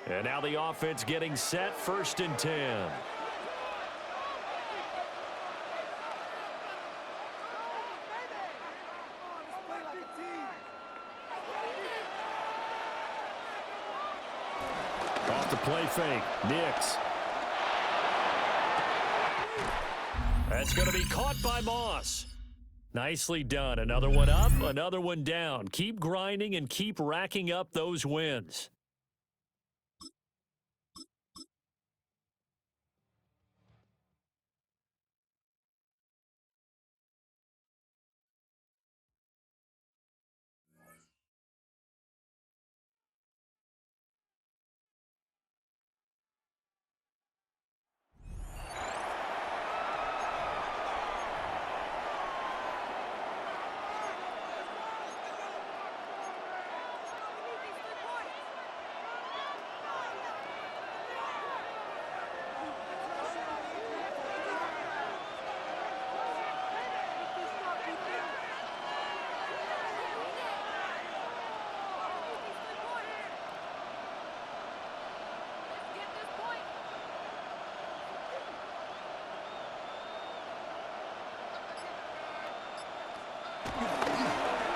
And now the offense getting set, 1st and 10. Off the play fake, Nix. That's going to be caught by Moss. Nicely done. Another one up, another one down. Keep grinding and keep racking up those wins.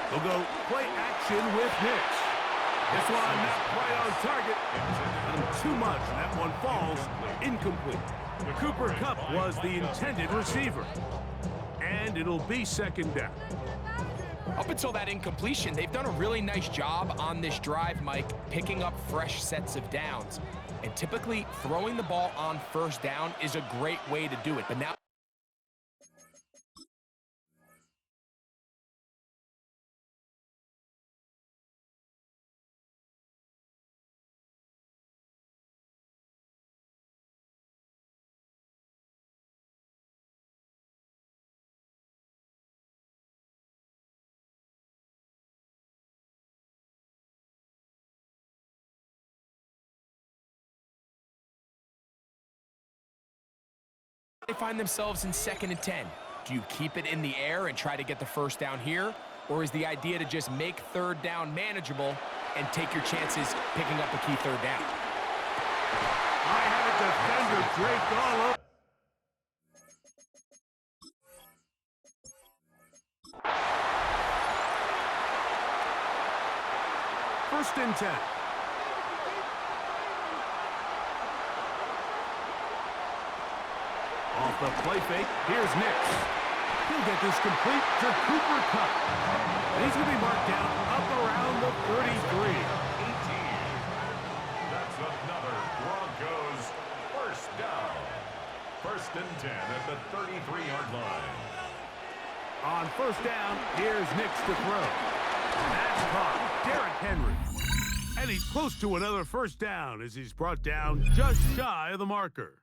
We'll go play action with Nix. This one not quite on target. And too much, and that one falls incomplete. Cooper Kupp was the intended receiver. And it'll be 2nd down. Up until that incompletion, they've done a really nice job on this drive, Mike, picking up fresh sets of downs. And typically, throwing the ball on 1st down is a great way to do it. But now they find themselves in 2nd and 10. Do you keep it in the air and try to get the 1st down here? Or is the idea to just make 3rd down manageable and take your chances picking up a key 3rd down? I have a defender draped all up. First and 10. Off the play fake, here's Nix. He'll get this complete to Cooper Kupp. And he's going to be marked down up around the 33. 18. That's another Broncos 1st down. 1st and 10 at the 33-yard line. On 1st down, here's Nix to throw. That's caught. Derrick Henry. And he's close to another 1st down as he's brought down just shy of the marker.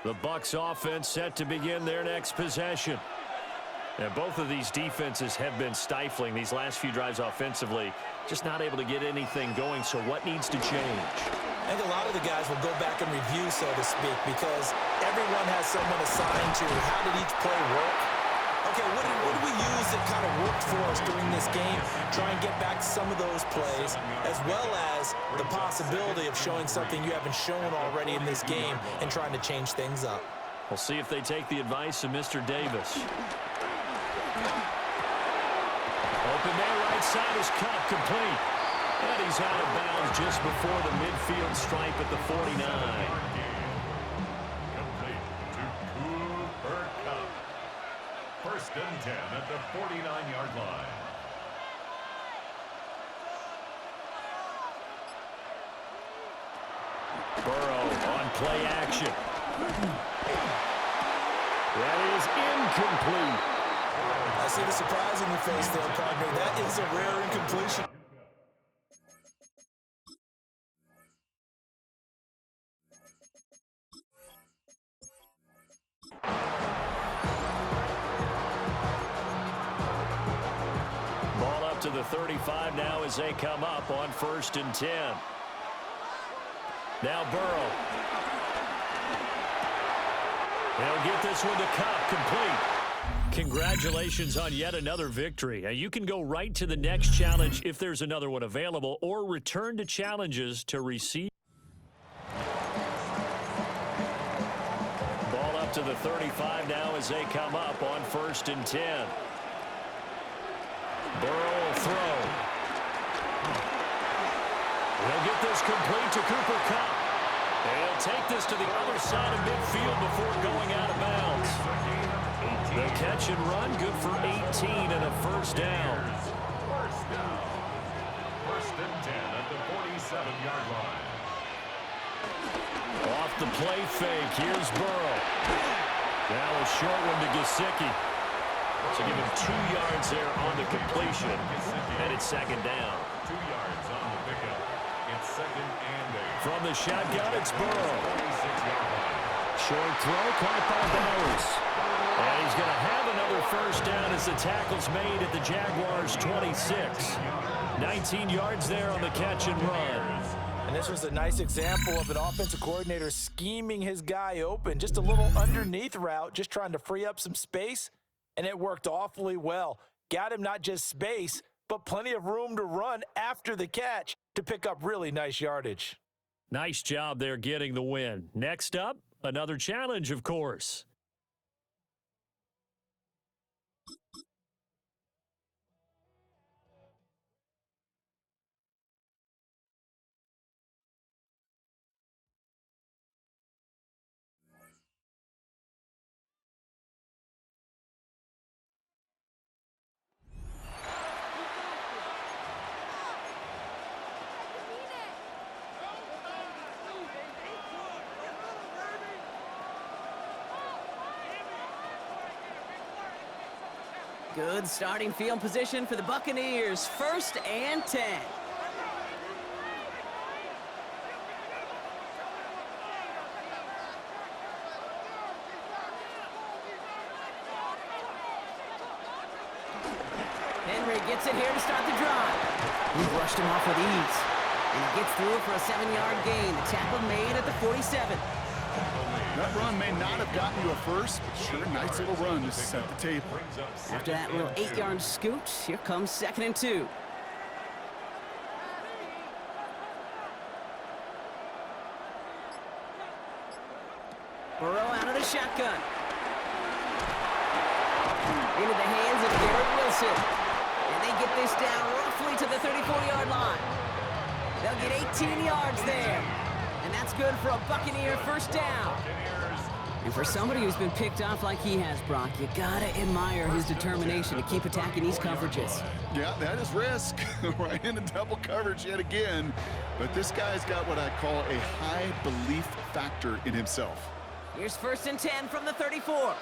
The Bucs offense set to begin their next possession. And both of these defenses have been stifling these last few drives offensively. Just not able to get anything going, so what needs to change? I think a lot of the guys will go back and review, so to speak, because everyone has someone assigned to how did each play work. Okay, what did we use that kind of worked for us during this game? Try and get back to some of those plays, as well as the possibility of showing something you haven't shown already in this game and trying to change things up. We'll see if they take the advice of Mr. Davis. Open there, right side is Kupp, complete. And he's out of bounds just before the midfield stripe at the 49. Complete to Cooper Kupp. 1st and 10 at the 49-yard line. Burrow on play action. That is incomplete. I see the surprise in your face there, partner. That is a rare incompletion. up to the 35 now as they come up on 1st and 10. Now Burrow. He'll get this one to Cup, complete. Congratulations on yet another victory. Now you can go right to the next challenge if there's another one available, or return to challenges to receive. Ball up to the 35 now as they come up on 1st and 10. Burrow will throw. He'll get this complete to Cooper Kupp. And he'll take this to the other side of midfield before going out of bounds. The catch and run, good for 18 and a first down. First down. 1st and 10 at the 47-yard line. Off the play fake, here's Burrow. Now a short one to Gesicki. So give him 2 yards there on the completion. And it's 2nd down. 2 yards on the pickup. It's 2nd and 8. From the shotgun, it's Burrow. 46-yard line. Short throw, caught by Bowers. And he's going to have another first down as the tackle's made at the Jaguars' 26. 19 yards there on the catch and run. And this was a nice example of an offensive coordinator scheming his guy open. Just a little underneath route, just trying to free up some space, and it worked awfully well. Got him not just space, but plenty of room to run after the catch to pick up really nice yardage. Nice job there getting the win. Next up, another challenge, of course. Good starting field position for the Buccaneers. 1st and 10. Henry gets it here to start the drive. He brushed him off with ease. And he gets through for a 7-yard gain. The tackle made at the 47. That run may not have gotten you a first, but sure, nice little run to set the table. After that little 8-yard scoot, here comes 2nd and 2. Burrow out of the shotgun. Into the hands of Garrett Wilson. And they get this down roughly to the 34-yard line. They'll get 18 yards there. And that's good for a Buccaneer first down. And for somebody who's been picked off like he has, Brock, you gotta admire his determination to keep attacking these coverages. Yeah, that is risk. Right into double coverage yet again. But this guy's got what I call a high belief factor in himself. Here's 1st and 10 from the 34.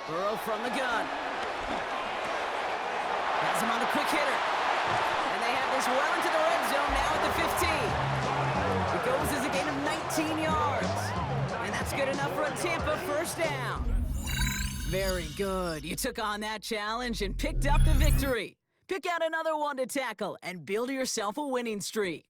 Burrow from the gun. Has him on the quick hitter. And they have this well into the red zone now at the 15. It goes as a gain of 19 yards. And that's good enough for a Tampa first down. Very good. You took on that challenge and picked up the victory. Pick out another one to tackle and build yourself a winning streak.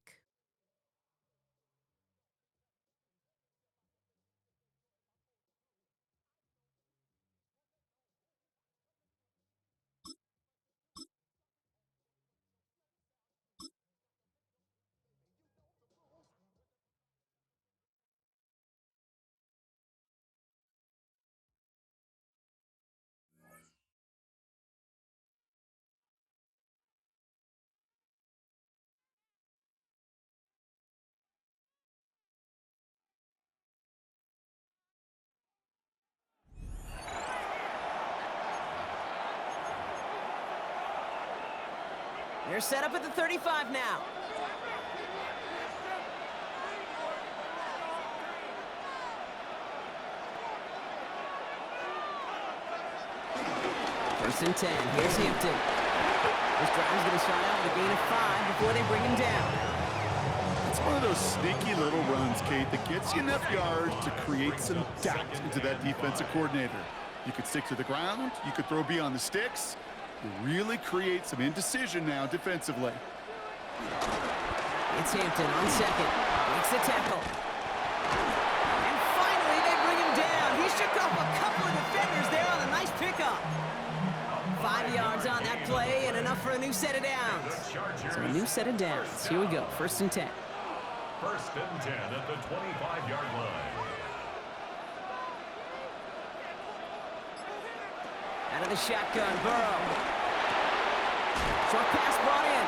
They're set up at the 35 now. First and 10. Here's Hampton. This drive's going to start out with a gain of 5 before they bring him down. It's one of those sneaky little runs, Kate, that gets you enough yards to create some doubt into that defensive coordinator. You could stick to the ground. You could throw beyond the sticks. You really create some indecision now defensively. It's Hampton on second. Makes the tackle. And finally, they bring him down. He shook off a couple of defenders there on a nice pickup. 5 yards on that play and enough for a new set of downs. So a new set of downs. Here we go. 1st and 10. 1st and 10 at the 25-yard line. Out of the shotgun, Burrow. Short pass brought in.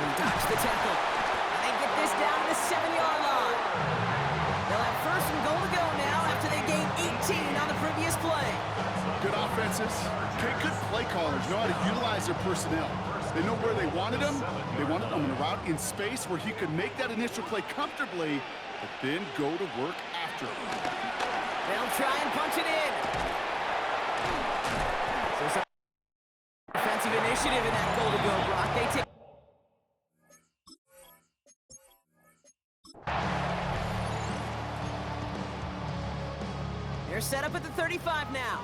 And dodge the tackle. And they get this down to the 7-yard line. They'll have 1st and goal to go now after they gained 18 on the previous play. Good offenses. Good play callers know how to utilize their personnel. They know where they wanted them. They wanted them in a route in space where he could make that initial play comfortably, but then go to work after. They'll try and punch it in. So some offensive initiative in that goal to go, Brock. They take. They're set up at the 35 now.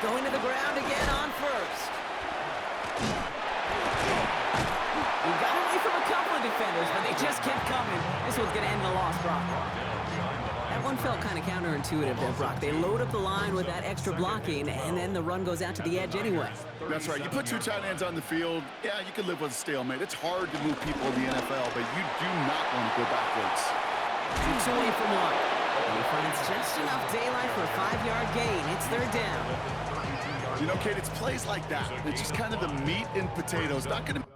Going to the ground again on 1st. We got away from a couple of defenders, but they just kept coming. This one's going to end in a loss, Brock. That one felt kind of counterintuitive there, Brock. They load up the line with that extra blocking, and then the run goes out to the edge anyway. That's right. You put 2 tight ends on the field, yeah, you can live with a stalemate. It's hard to move people in the NFL, but you do not want to go backwards. Keeps away from one. And he finds just enough daylight for a 5-yard gain. It's 3rd down. You know, Kate, it's plays like that. It's just kind of the meat and potatoes. Not going to...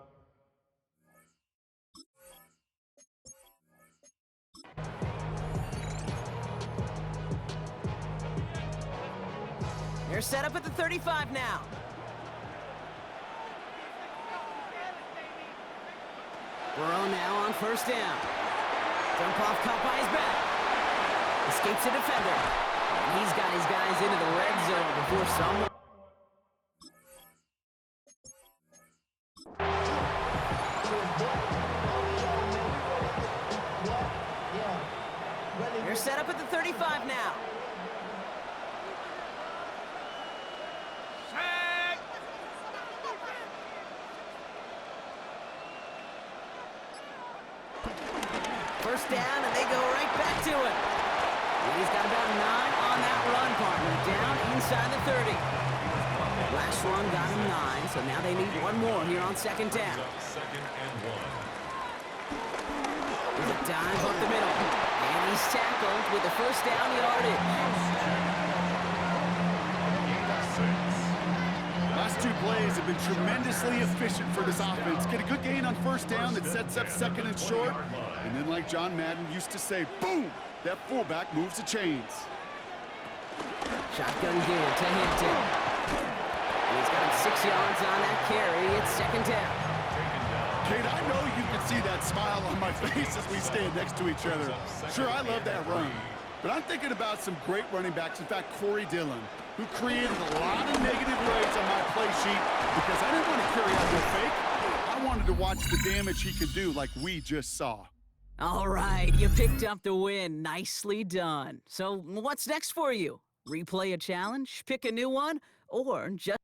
They're set up at the 35 now. Burrow now on 1st down. Dump off caught by his back. Escapes a defender. And he's got his guys into the red zone before someone. They're set up at the 35 now. First down, and they go right back to it. And he's got about 9 on that run, partner. Down inside the 30. Last run got him 9, so now they need one more here on 2nd down. 2nd and 1. There's a dive up the middle. And he's tackled with the 1st down yardage. Last 2 plays have been tremendously efficient for this offense. Get a good gain on 1st down that sets up 2nd and short. And then, like John Madden used to say, boom, that fullback moves the chains. Shotgun give to Hampton. And he's got him 6 yards on that carry. It's 2nd down. Kate, I know you can see that smile on my face as we stand next to each other. Sure, I love that run. But I'm thinking about some great running backs. In fact, Corey Dillon, who created a lot of negative grades on my play sheet because I didn't want to carry out no fake. I wanted to watch the damage he could do like we just saw. All right, you picked up the win. Nicely done. So what's next for you? Replay a challenge, pick a new one, or just...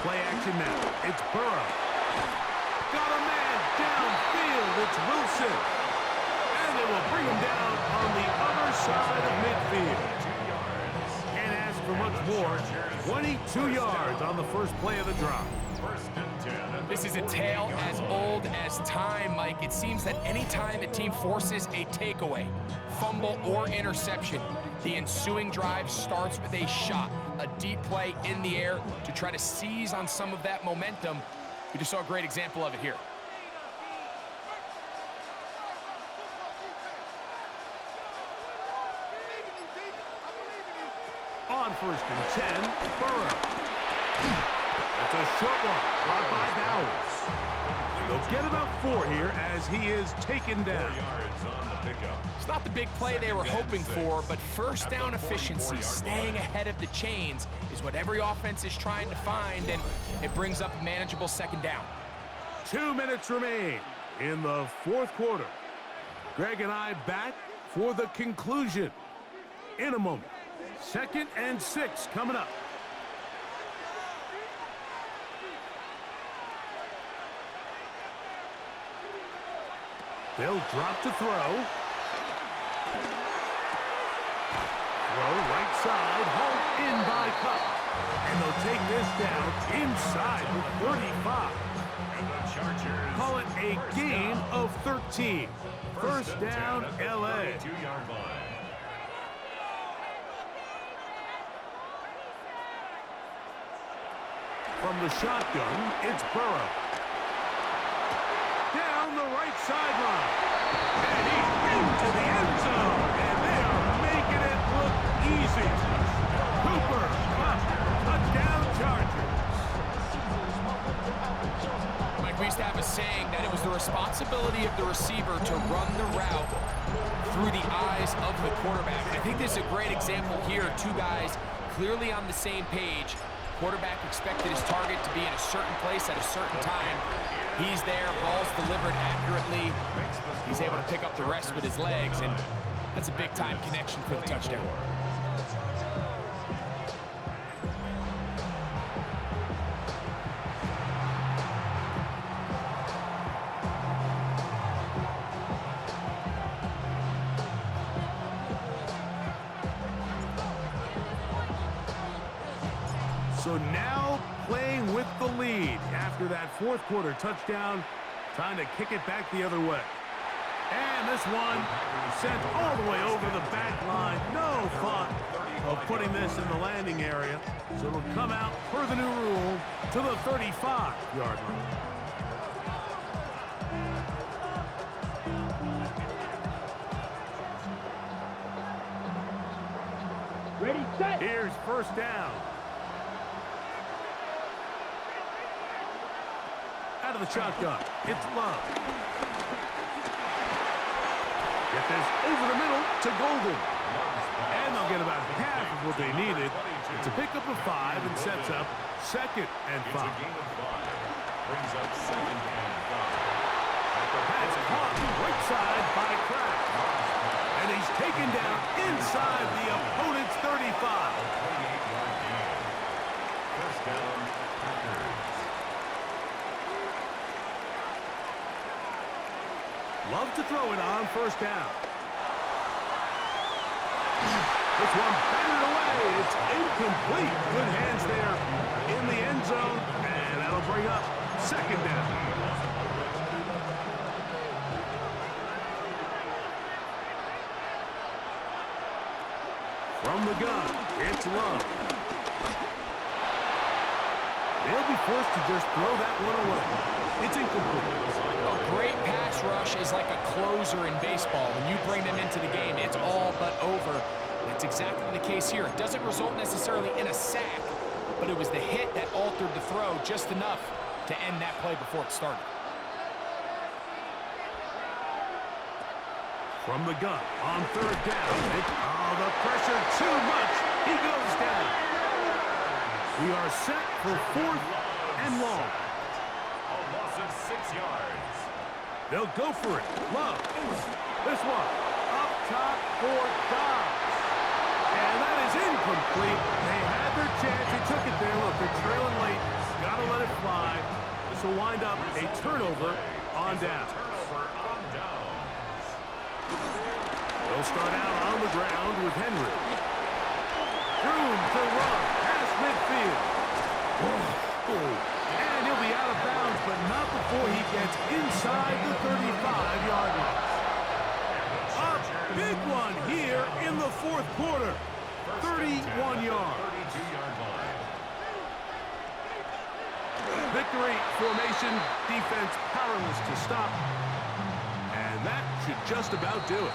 Play action now. It's Burrow. Got a man downfield. It's Wilson. And they will bring him down on the other side of midfield. Can't ask for much more. 22 yards on the first play of the drive. First and 10 at This is a tale as old as time, Mike. It seems that anytime a team forces a takeaway, fumble, or interception, the ensuing drive starts with a shot, a deep play in the air to try to seize on some of that momentum. We just saw a great example of it here. On first and 10, Burrow. That's a short one, caught by Bowers. They'll get about 4 here as he is taken down. 4 yards on the pickup. It's not the big play they were hoping for, but first down efficiency, staying ahead of the chains, is what every offense is trying to find, and it brings up a manageable second down. 2 minutes remain in the fourth quarter. Greg and I back for the conclusion in a moment. 2nd and 6 coming up. They'll drop to throw. Throw right side, hauled in by Cup. And they'll take this down inside the 35. And the Chargers Call it a gain of 13. First down, at the L.A. 32-yard line. From the shotgun, it's Burrow. Down the right sideline. And he's into the end zone. And they are making it look easy. Cooper, touchdown Chargers. Mike, we used to have a saying that it was the responsibility of the receiver to run the route through the eyes of the quarterback. I think this is a great example here. 2 guys clearly on the same page. Quarterback expected his target to be in a certain place at a certain time. He's there, ball's delivered accurately. He's able to pick up the rest with his legs, and that's a big-time connection for the touchdown. So now playing with the lead after that fourth quarter touchdown. Time to kick it back the other way. And this one sent all the way over the back line. No thought of putting this in the landing area. So it'll come out per the new rule to the 35-yard line. Ready, set. Here's first down. Out of the shotgun, it's Love. Get this over the middle to Golden. And they'll get about half of what they needed. It's a pickup of 5 and sets up 2nd and 5. It's a gain of 5. Brings up 2nd and 5. Pass caught right side by Kraft. And he's taken down inside the opponent's 35. 28-yard gain. First down, Packers. Love to throw it on first down. This one batted away. It's incomplete. Good hands there in the end zone. And that'll bring up 2nd down. From the gun, it's Love. They'll be forced to just throw that one away. It's incomplete. A great pass rush is like a closer in baseball. When you bring them into the game, it's all but over. That's exactly the case here. It doesn't result necessarily in a sack, but it was the hit that altered the throw just enough to end that play before it started. From the gun, on 3rd down. The pressure too much. He goes down. We are set for 4th and long. A loss of 6 yards. They'll go for it. Love. This one up top for Dobbs. And that is incomplete. They had their chance. They took it there. Look, they're trailing late. Got to let it fly. This will wind up a turnover on down. Turnover on downs. They'll start out on the ground with Henry. Room to run past midfield. Oh. And he'll be out of bounds, but not before he gets inside the 35-yard line. A big one here in the fourth quarter. 31 yards. Victory formation, defense powerless to stop. And that should just about do it.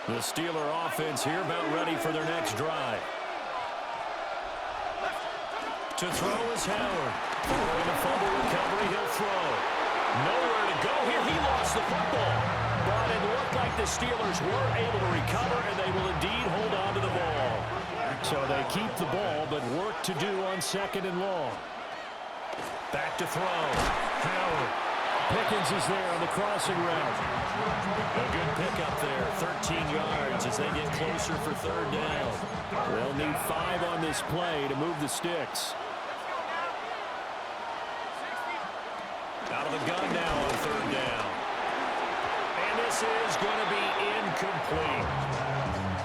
The Steeler offense here about ready for their next drive. To throw is Howard. Following a fumble recovery, he'll throw. Nowhere to go here. He lost the football. But it looked like the Steelers were able to recover, and they will indeed hold on to the ball. So they keep the ball, but work to do on 2nd and long. Back to throw. Howard. Pickens is there on the crossing route. A good pickup there, 13 yards as they get closer for 3rd down. They'll need 5 on this play to move the sticks. Out of the gun now on 3rd down. And this is going to be incomplete.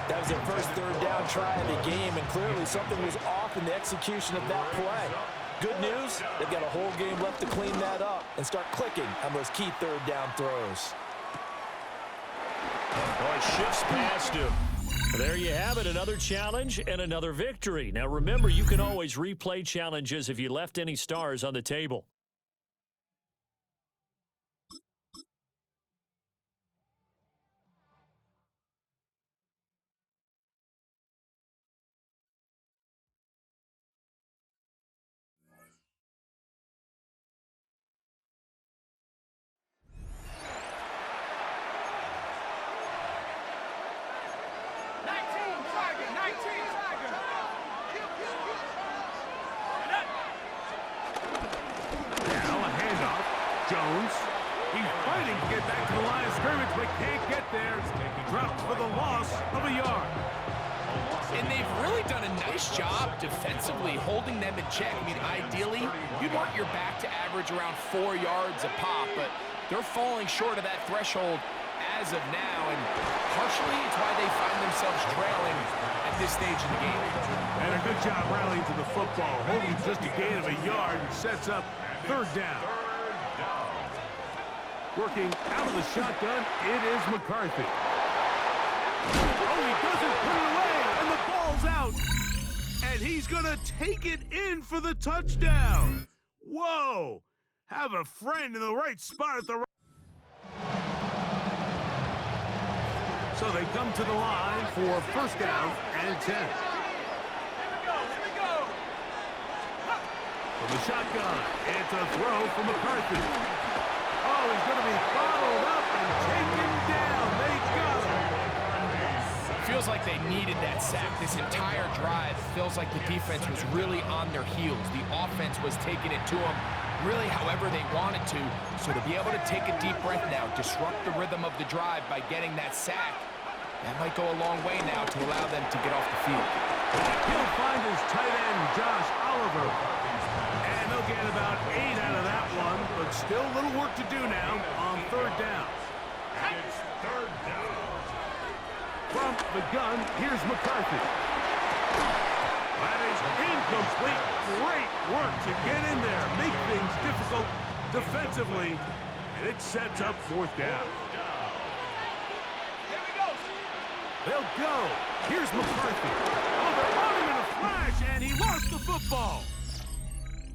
That was their first 3rd down try of the game, and clearly something was off in the execution of that play. Good news, they've got a whole game left to clean that up and start clicking on those key 3rd down throws. Oh, it shifts past him. There you have it, another challenge and another victory. Now remember, you can always replay challenges if you left any stars on the table. Jones. He's fighting to get back to the line of scrimmage, but can't get there. Dropped for the loss of a yard. And they've really done a nice job defensively holding them in check. I mean, ideally, you'd want your back to average around 4 yards a pop, but they're falling short of that threshold as of now, and partially it's why they find themselves trailing at this stage in the game. And a good job rallying to the football, holding just a gain of a yard and sets up 3rd down. Working out of the shotgun, it is McCarthy. Oh, he doesn't put it away, and the ball's out. And he's going to take it in for the touchdown. Whoa! Have a friend in the right spot at the right. So they come to the line for 1st down and 10. Here we go. From the shotgun, it's a throw from McCarthy. Oh, he's going to be followed up and taken down. They got him. Feels like they needed that sack this entire drive. Feels like the defense was really on their heels. The offense was taking it to them really however they wanted to. So to be able to take a deep breath now, disrupt the rhythm of the drive by getting that sack, that might go a long way now to allow them to get off the field. He'll find his tight end, Josh Oliver. And they'll get about 8 out of that one, but still a little work to do now on 3rd down. It's 3rd down. From the gun, here's McCarthy. That is incomplete. Great work to get in there, make things difficult defensively, and it sets up 4th down. They'll go. Here's McCarthy. Oh, they're on him in a flash, and he lost the football.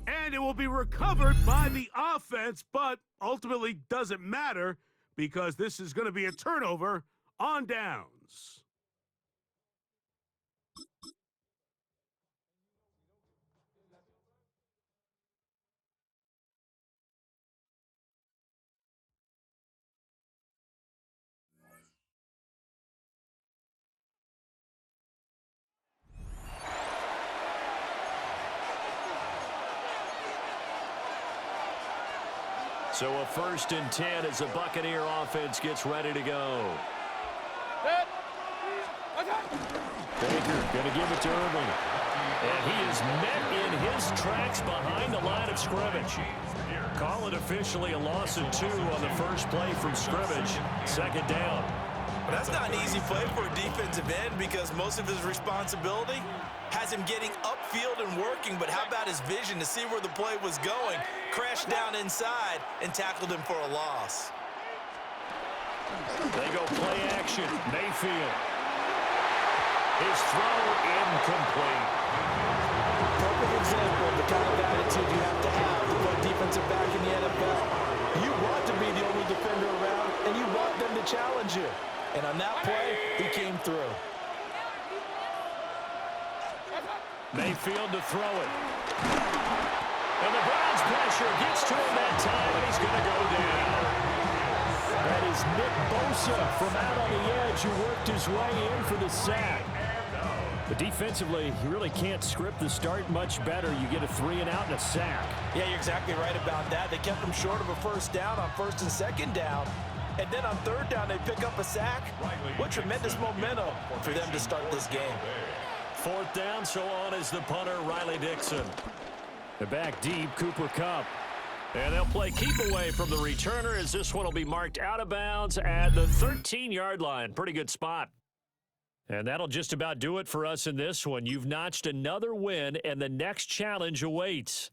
And it will be recovered by the offense, but ultimately doesn't matter because this is going to be a turnover on downs. So a 1st and 10 as the Buccaneer offense gets ready to go. Baker going to give it to Irving. And he is met in his tracks behind the line of scrimmage. Call it officially a loss of 2 on the first play from scrimmage. 2nd down. Well, that's not an easy play for a defensive end because most of his responsibility has him getting upfield and working, but how about his vision to see where the play was going, crashed down inside, and tackled him for a loss. They go play action. Mayfield. His throw incomplete. Perfect example of the kind of attitude you have to play defensive back in the NFL. You want to be the only defender around, and you want them to challenge you. And on that play, he came through. Mayfield to throw it. And the Browns pressure gets to him that time, and he's going to go down. That is Nick Bosa from out on the edge who worked his way in for the sack. But defensively, you really can't script the start much better. You get a 3-and-out and a sack. Yeah, you're exactly right about that. They kept him short of a 1st down on 1st and 2nd down. And then on 3rd down, they pick up a sack. What tremendous momentum for them to start this game. 4th down, so on is the punter, Riley Dixon. The back deep, Cooper Kupp. And they'll play keep away from the returner as this one will be marked out of bounds at the 13-yard line. Pretty good spot. And that'll just about do it for us in this one. You've notched another win, and the next challenge awaits.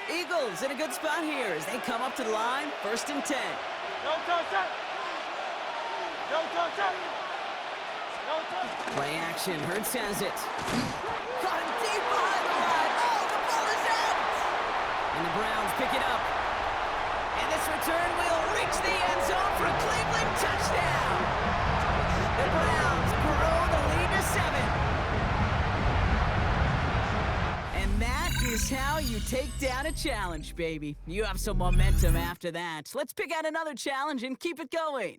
Eagles in a good spot here as they come up to the line. 1st and 10. No touch up. No touch up. No touch. Play action. Hurts has it. Caught him deep behind the line. Oh, the ball is out. And the Browns pick it up. And this return will reach the end zone for a Cleveland touchdown. The Browns grow the lead to 7. And that is how you take down a challenge, baby. You have some momentum after that. Let's pick out another challenge and keep it going.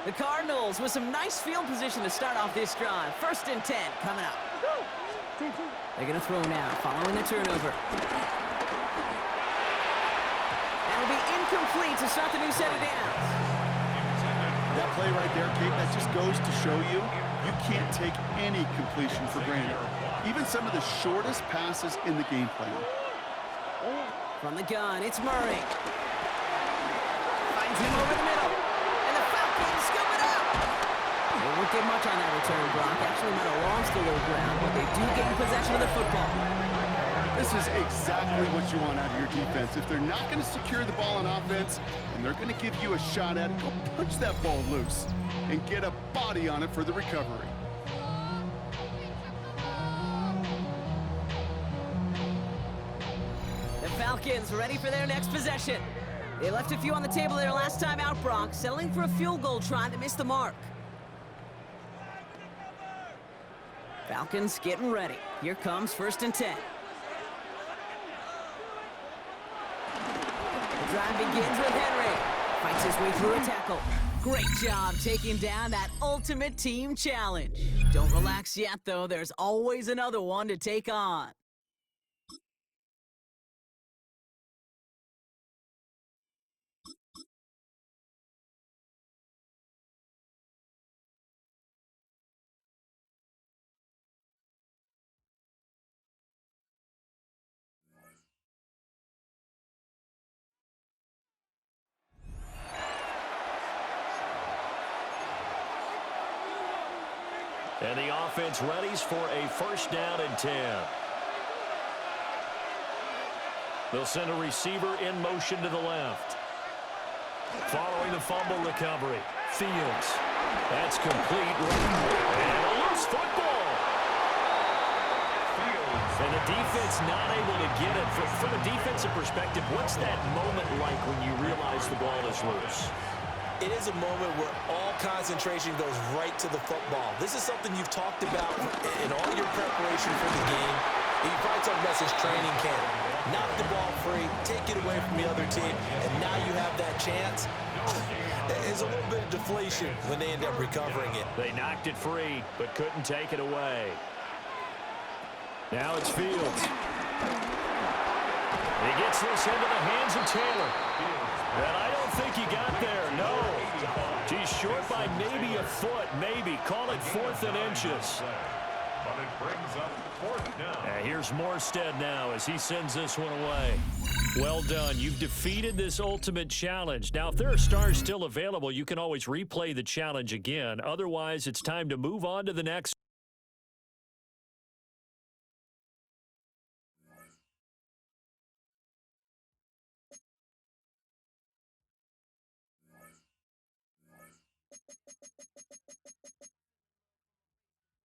The Cardinals with some nice field position to start off this drive. 1st and 10 coming up. They're going to throw now, following the turnover. That'll be incomplete to start the new set of downs. That play right there, Kate, that just goes to show you can't take any completion for granted. Even some of the shortest passes in the game plan. From the gun, it's Murray. Finds him over the middle. And the Falcons scoop it up. They won't get much on that return, Brock. Actually, not a long steal of ground, but they do gain possession of the football. This is exactly what you want out of your defense. If they're not going to secure the ball on offense, and they're going to give you a shot at it, go punch that ball loose and get a body on it for the recovery. The Falcons ready for their next possession. They left a few on the table their last time out, Brock, settling for a field goal try that missed the mark. Falcons getting ready. Here comes 1st and 10. The drive begins with Henry. Fights his way through a tackle. Great job taking down that ultimate team challenge. Don't relax yet, though. There's always another one to take on. And the offense readies for a first down and 10. They'll send a receiver in motion to the left. Following the fumble recovery, Fields. That's complete. And a loose football. And the defense not able to get it. From a defensive perspective, what's that moment like when you realize the ball is loose? It is a moment where all concentration goes right to the football. This is something you've talked about in all your preparation for the game. You probably talked about since training camp. Knock the ball free, take it away from the other team, and now you have that chance. There's a little bit of deflation when they end up recovering it. They knocked it free, but couldn't take it away. Now it's Fields. He gets this into the hands of Taylor. And I don't think he got there, no. He's short by maybe a foot, maybe. Call it 4th and inches. But it brings up 4th down. Here's Morstead now as he sends this one away. Well done. You've defeated this ultimate challenge. Now, if there are stars still available, you can always replay the challenge again. Otherwise, it's time to move on to the next.